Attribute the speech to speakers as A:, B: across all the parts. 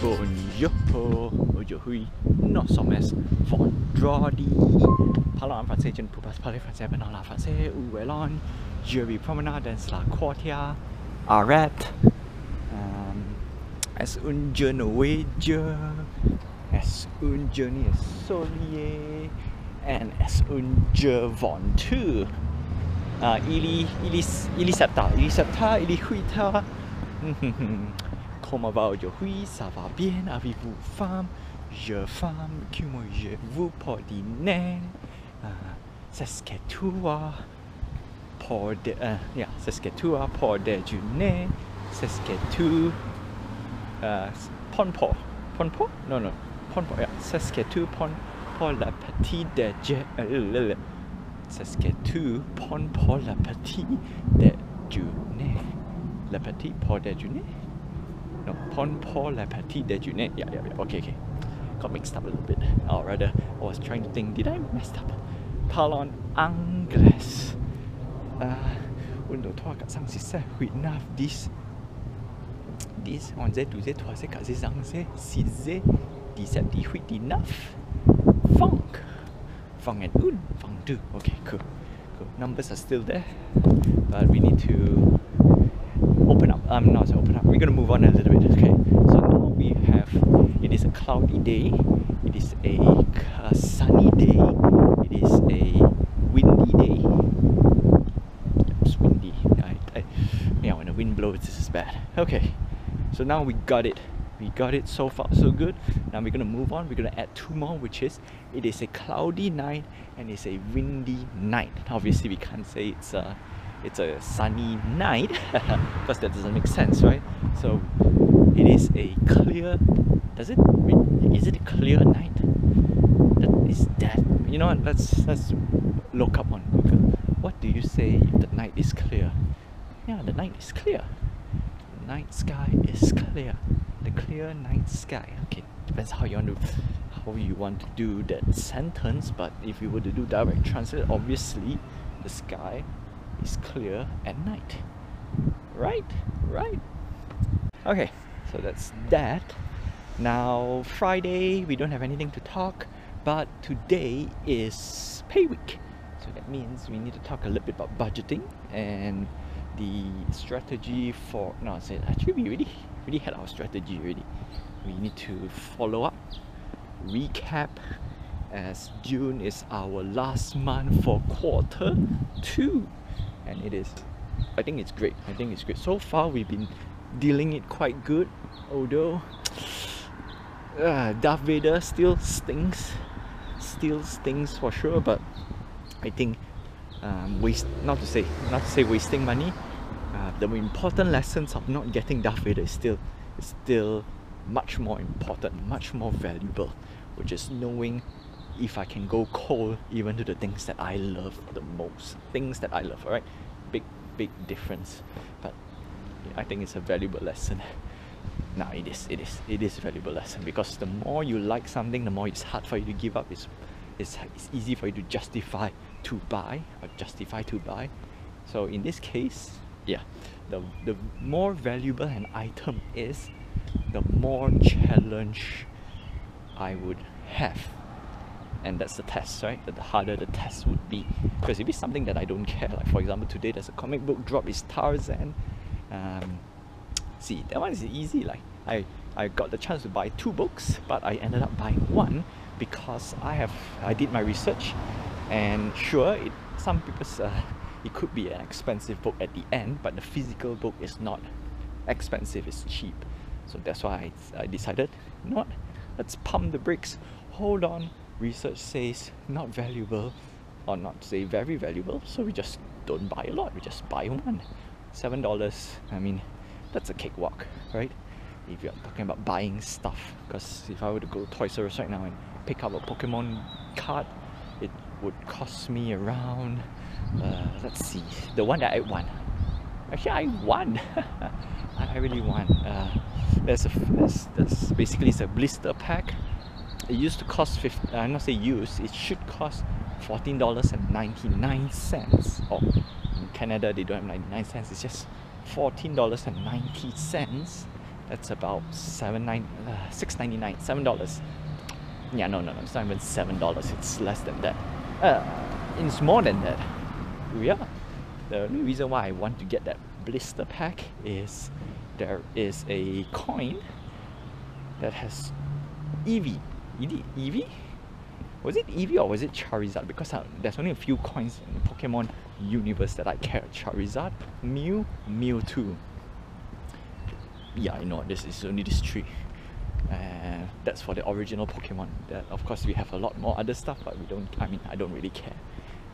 A: Bonjour, aujourd'hui nous sommes vendredi. Parlons en français, je ne peux pas parler français pendant la français. Où est l'on? Je vais promener dans la quartier. Arrête. Est un jeune voyageur. Est un jeune soleil. And est un jeu venture. Il est septembre, il est 8h. Comment va aujourd'hui? Ça va bien? Avez-vous faim? Je faim. Comment je vous pour dîner? C'est ce que tu as pour c'est ce que tu as pour déjeuner. C'est ce que tu prends pour non prends pour c'est ce que tu prends pour le petit déjeuner. C'est ce que tu prends pour le petit déjeuner. Le petit pour déjeuner? No, prends pour le petit déjeuner. Yeah. Okay. Got mixed up a little bit. Or rather, I was trying to think, did I mess up? Parlons anglais. 1, 2, 3, 4, 5, 6, 7, 8, 9, 10, 11, 12, 13, 14, 15, 16, 17, 18, 19. Funk and 1, funk 2. Okay, cool. Numbers are still there, but we need to open up. Not open up. We're gonna move on a little bit. Okay. So now we have. It is a cloudy day. It is a sunny day. It is a windy day. It's windy. When the wind blows, this is bad. Okay. So now we got it. We got it. So far, so good. Now we're gonna move on. We're gonna add 2 more, which is it is a cloudy night and it's a windy night. Obviously, we can't say it's a sunny night because that doesn't make sense, right? So it is a clear. Is it a clear night? You know what? Let's look up on Google. What do you say if the night is clear? Yeah, the night is clear. The night sky is clear. The clear night sky. Okay, depends how you want to do that sentence. But if you were to do direct translate, obviously the sky is clear at night. Right? Okay, so that's that. Now Friday, we don't have anything to talk, but today is pay week. So that means we need to talk a little bit about budgeting and the strategy for actually we really had our strategy already. We need to follow up, recap, as June is our last month for quarter 2. And I think it's great. So far we've been dealing it quite good, although Darth Vader still stings for sure. But I think not to say wasting money. The important lessons of not getting Darth Vader is still much more important, much more valuable, which is knowing if I can go cold even to the things that I love the most. Alright? Big difference. But I think it's a valuable lesson. Now it is a valuable lesson, because the more you like something, the more it's hard for you to give up. It's easy for you to justify to buy. So in this case, yeah, the more valuable an item is, the more challenge I would have. And that's the test, right? The harder the test would be. Because if it's something that I don't care, like for example today there's a comic book drop, it's Tarzan. See, that one is easy. Like I got the chance to buy 2 books, but I ended up buying 1 because I did my research, and sure, some people it could be an expensive book at the end, but the physical book is not expensive, it's cheap. So that's why I decided, you know what, let's pump the brakes, hold on. Research says not valuable, or not say very valuable, so we just don't buy a lot, we just buy 1. $7, I mean, that's a cakewalk, right? If you're talking about buying stuff, because if I were to go to Toys R Us right now and pick up a Pokemon card, it would cost me around, let's see, the one that I won. Actually, I won. I really won. There's basically it's a blister pack. It used to cost it should cost $14.99. Oh, in Canada they don't have 99 cents, it's just $14.90. That's about $6.99, $7. Yeah, no, it's not even $7. It's less than that. It's more than that. Yeah. The only reason why I want to get that blister pack is there is a coin that has Eevee. Eevee? Was it Eevee or was it Charizard? Because there's only a few coins in the Pokemon universe that I care. Charizard, Mew, Mewtwo. Yeah, I know, this is only this three. That's for the original Pokemon. That, of course, we have a lot more other stuff, but I don't really care.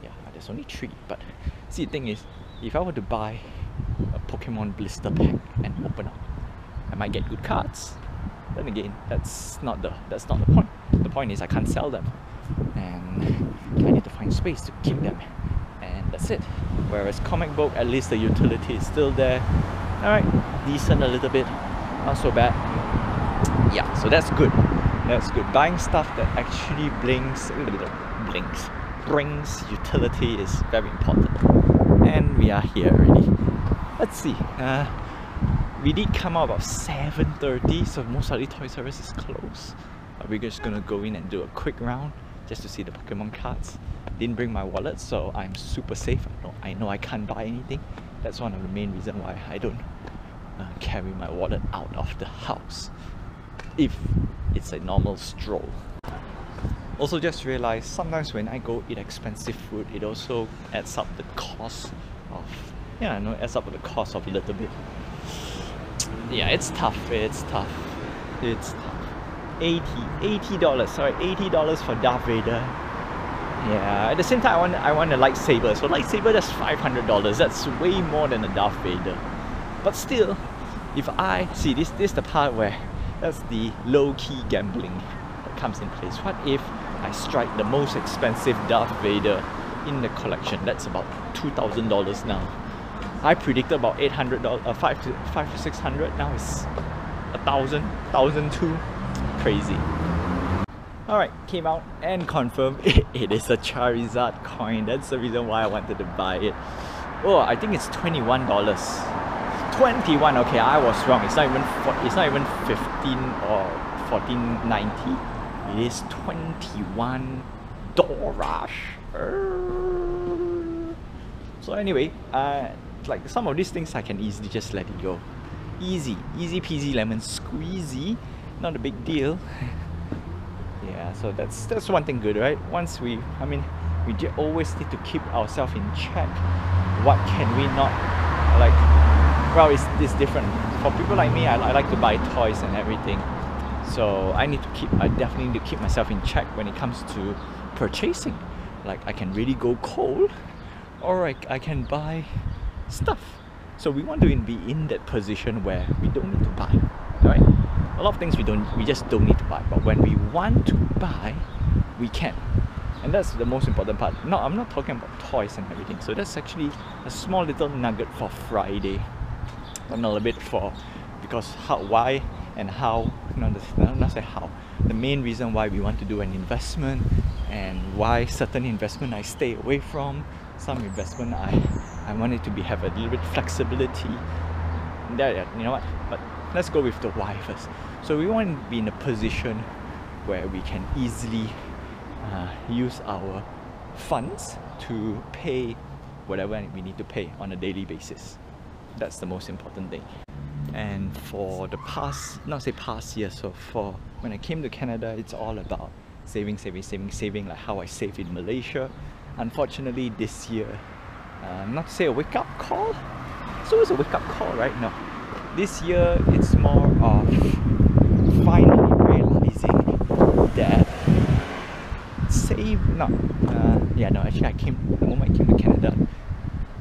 A: Yeah, there's only three. But see, the thing is, if I were to buy a Pokemon blister pack and open up, I might get good cards. Then again, that's not the point. The point is I can't sell them, and I need to find space to keep them, and that's it. Whereas comic book, at least the utility is still there. Alright, decent a little bit, not so bad. Yeah, so that's good. That's good. Buying stuff that actually brings utility is very important. And we are here already. Let's see. We did come out about 7:30, so most likely Toys R Us is closed. But we're just gonna go in and do a quick round just to see the Pokemon cards. Didn't bring my wallet, so I'm super safe. I know I can't buy anything. That's one of the main reasons why I don't carry my wallet out of the house if it's a normal stroll. Also just realized sometimes when I go eat expensive food, it also adds up the cost of, yeah, I know, adds up the cost of a little bit. Yeah, it's tough. $80, sorry, $80 for Darth Vader. Yeah, at the same time I want a lightsaber. So lightsaber, that's $500. That's way more than a Darth Vader. But still, if I see this is the part where that's the low-key gambling that comes in place. What if I strike the most expensive Darth Vader in the collection? That's about $2,000 now. I predicted about $800, $500 to $600. Now it's $1,000, $1,200. Crazy. Alright, came out and confirmed it is a Charizard coin. That's the reason why I wanted to buy it. Oh, I think it's $21. 21. Okay, I was wrong. It's not even 15 or 14.90. It is $21. So anyway, like some of these things I can easily just let it go. Easy peasy lemon squeezy. Not a big deal. Yeah, so that's one thing good, right? Once we always need to keep ourselves in check. What can we not like? Well, it's different. For people like me, I like to buy toys and everything. So I definitely need to keep myself in check when it comes to purchasing. Like I can really go cold, or I can buy stuff. So we want to be in that position where we don't need to buy, right? A lot of things we just don't need to buy, but when we want to buy, we can. And that's the most important part. No, I'm not talking about toys and everything. So that's actually a small little nugget for Friday. And a little bit because why and how, not say how. The main reason why we want to do an investment, and why certain investment I stay away from. Some investment I want it to have a little bit flexibility. Yeah, you know what? But let's go with the why first. So we want to be in a position where we can easily use our funds to pay whatever we need to pay on a daily basis. That's the most important thing. And for the past year, so for when I came to Canada, it's all about saving, like how I saved in Malaysia. Unfortunately, this year, not to say a wake-up call, it's always a wake-up call, right? No. This year, it's more of finally realizing that actually the moment I came to Canada,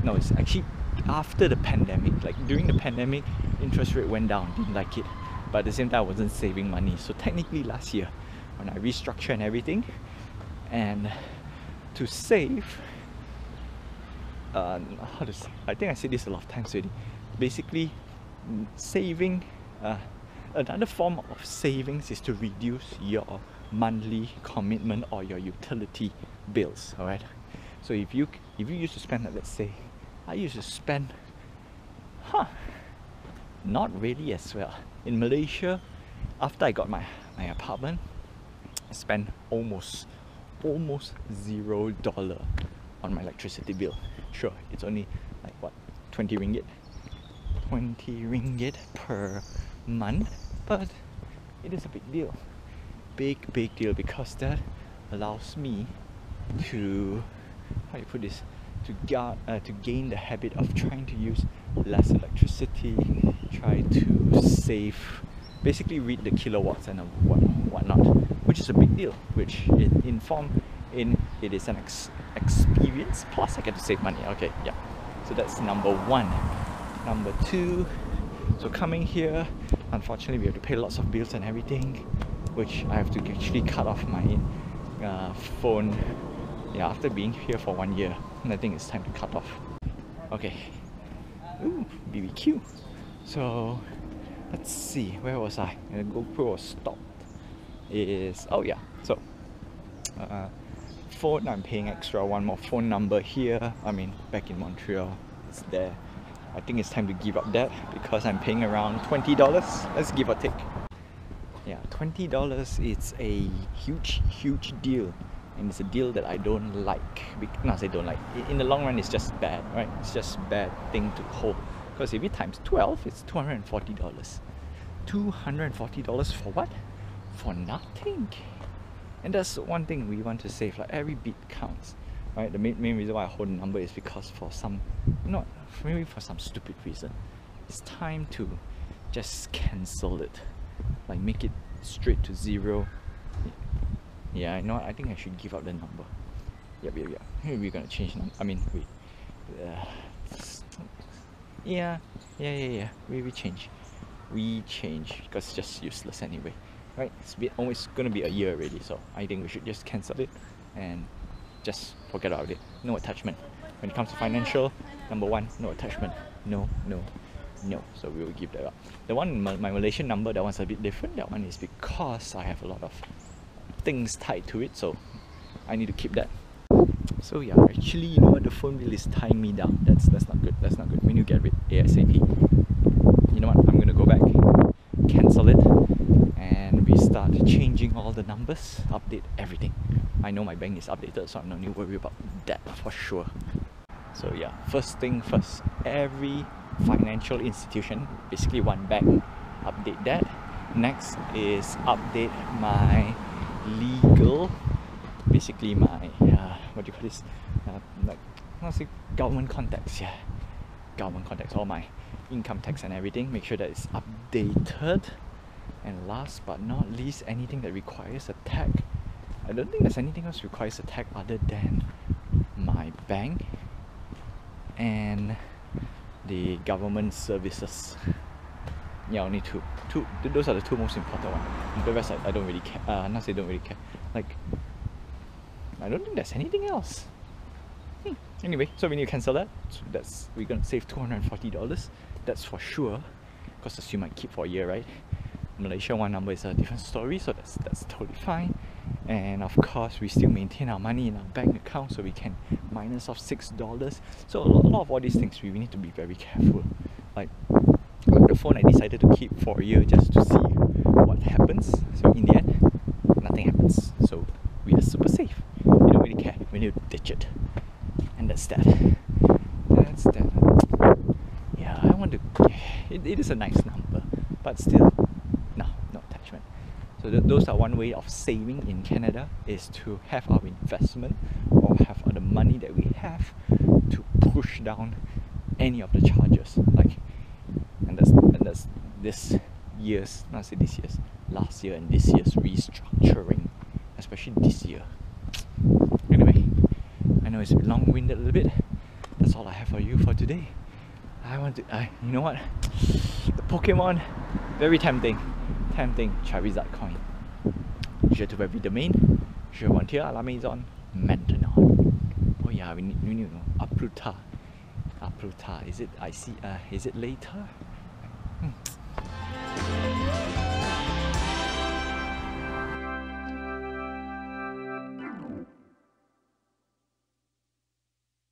A: no, it's actually after the pandemic. Like during the pandemic, interest rate went down, didn't like it. But at the same time, I wasn't saving money. So technically last year, when I restructured and everything, and to save, I think I said this a lot of times already. Basically, saving, another form of savings is to reduce your monthly commitment or your utility bills. All right. So if you used to spend, let's say, I used to spend, not really as well. In Malaysia, after I got my apartment, I spent almost $0 on my electricity bill. Sure, it's only like what, 20 ringgit? 20 ringgit per month, but it is a big deal. Big deal, because that allows me to, how do you put this, to gain the habit of trying to use less electricity, try to save, basically read the kilowatts and whatnot, which is a big deal, which it is an experience, plus I get to save money. Okay, yeah, so that's number one. Number two, so coming here, unfortunately we have to pay lots of bills and everything, which I have to actually cut off my phone. Yeah, after being here for 1 year, I think it's time to cut off. Okay, ooh, BBQ. So let's see, where was I? The GoPro was stopped. Oh yeah, so phone, I'm paying extra, one more phone number here. I mean, back in Montreal, it's there. I think it's time to give up that, because I'm paying around $20. Let's give or take. Yeah, $20 is a huge deal, and it's a deal that I don't like. Not say don't like. In the long run, it's just bad, right? It's just a bad thing to hold. Because if you times 12, it's $240. $240 for what? For nothing. And that's one thing we want to save. Like, every bit counts, right? The main reason why I hold the number is because maybe for some stupid reason, it's time to just cancel it. Like, make it straight to 0. Yeah, I know. I think I should give up the number. Yep. Maybe we're gonna change number. I mean, wait. Yeah. We change. We change, because it's just useless anyway, right? It's almost gonna be a year already, so I think we should just cancel it and just forget about it. No attachment. When it comes to financial, number one, no attachment. No. So we will give that up. The one, my Malaysian number, that one's a bit different. That one is because I have a lot of things tied to it, so I need to keep that. So yeah, actually, you know what, the phone bill is tying me down. That's not good. That's not good. We need to get rid ASAP. You know what? I'm gonna go back, cancel it, and we start changing all the numbers, update everything. I know my bank is updated, so I'm not need to worry about that for sure. So yeah, first thing first, every financial institution, basically one bank, update that. Next is update my legal, basically my what do you call this, like, not say government contacts, yeah, government contacts, all my income tax and everything, make sure that it's updated. And last but not least, anything that requires a tag. I don't think there's anything else requires a tag other than my bank and the government services. Yeah, only two. Those are the two most important ones. The rest I don't really care. Not say don't really care. Like, I don't think there's anything else. Anyway, so we need to cancel that. So we're gonna save $240. That's for sure. Because assume I keep for a year, right? Malaysia one number is a different story, so that's totally fine. And of course, we still maintain our money in our bank account, so we can minus off $6. So a lot of all these things, we need to be very careful. Like the phone, I decided to keep for a year just to see what happens. So in the end, nothing happens. So we are super safe. We don't really care. We need to ditch it, and that's that. That's that. Yeah, I want to. It is a nice number, but still, no attachment. So those are one way of saving in Canada, is to have our investment or have the money that we have to push down any of the charges. Like, and that's this year's, not say this year's, last year and this year's restructuring, especially this year. Anyway, I know it's a bit long-winded a little bit. That's all I have for you for today. You know what? The Pokemon, very tempting. Charizard coin. Je te vais demain. Je volontiers à la maison maintenant. Oh yeah, we need to know. A plus tard. Is it? Is it later?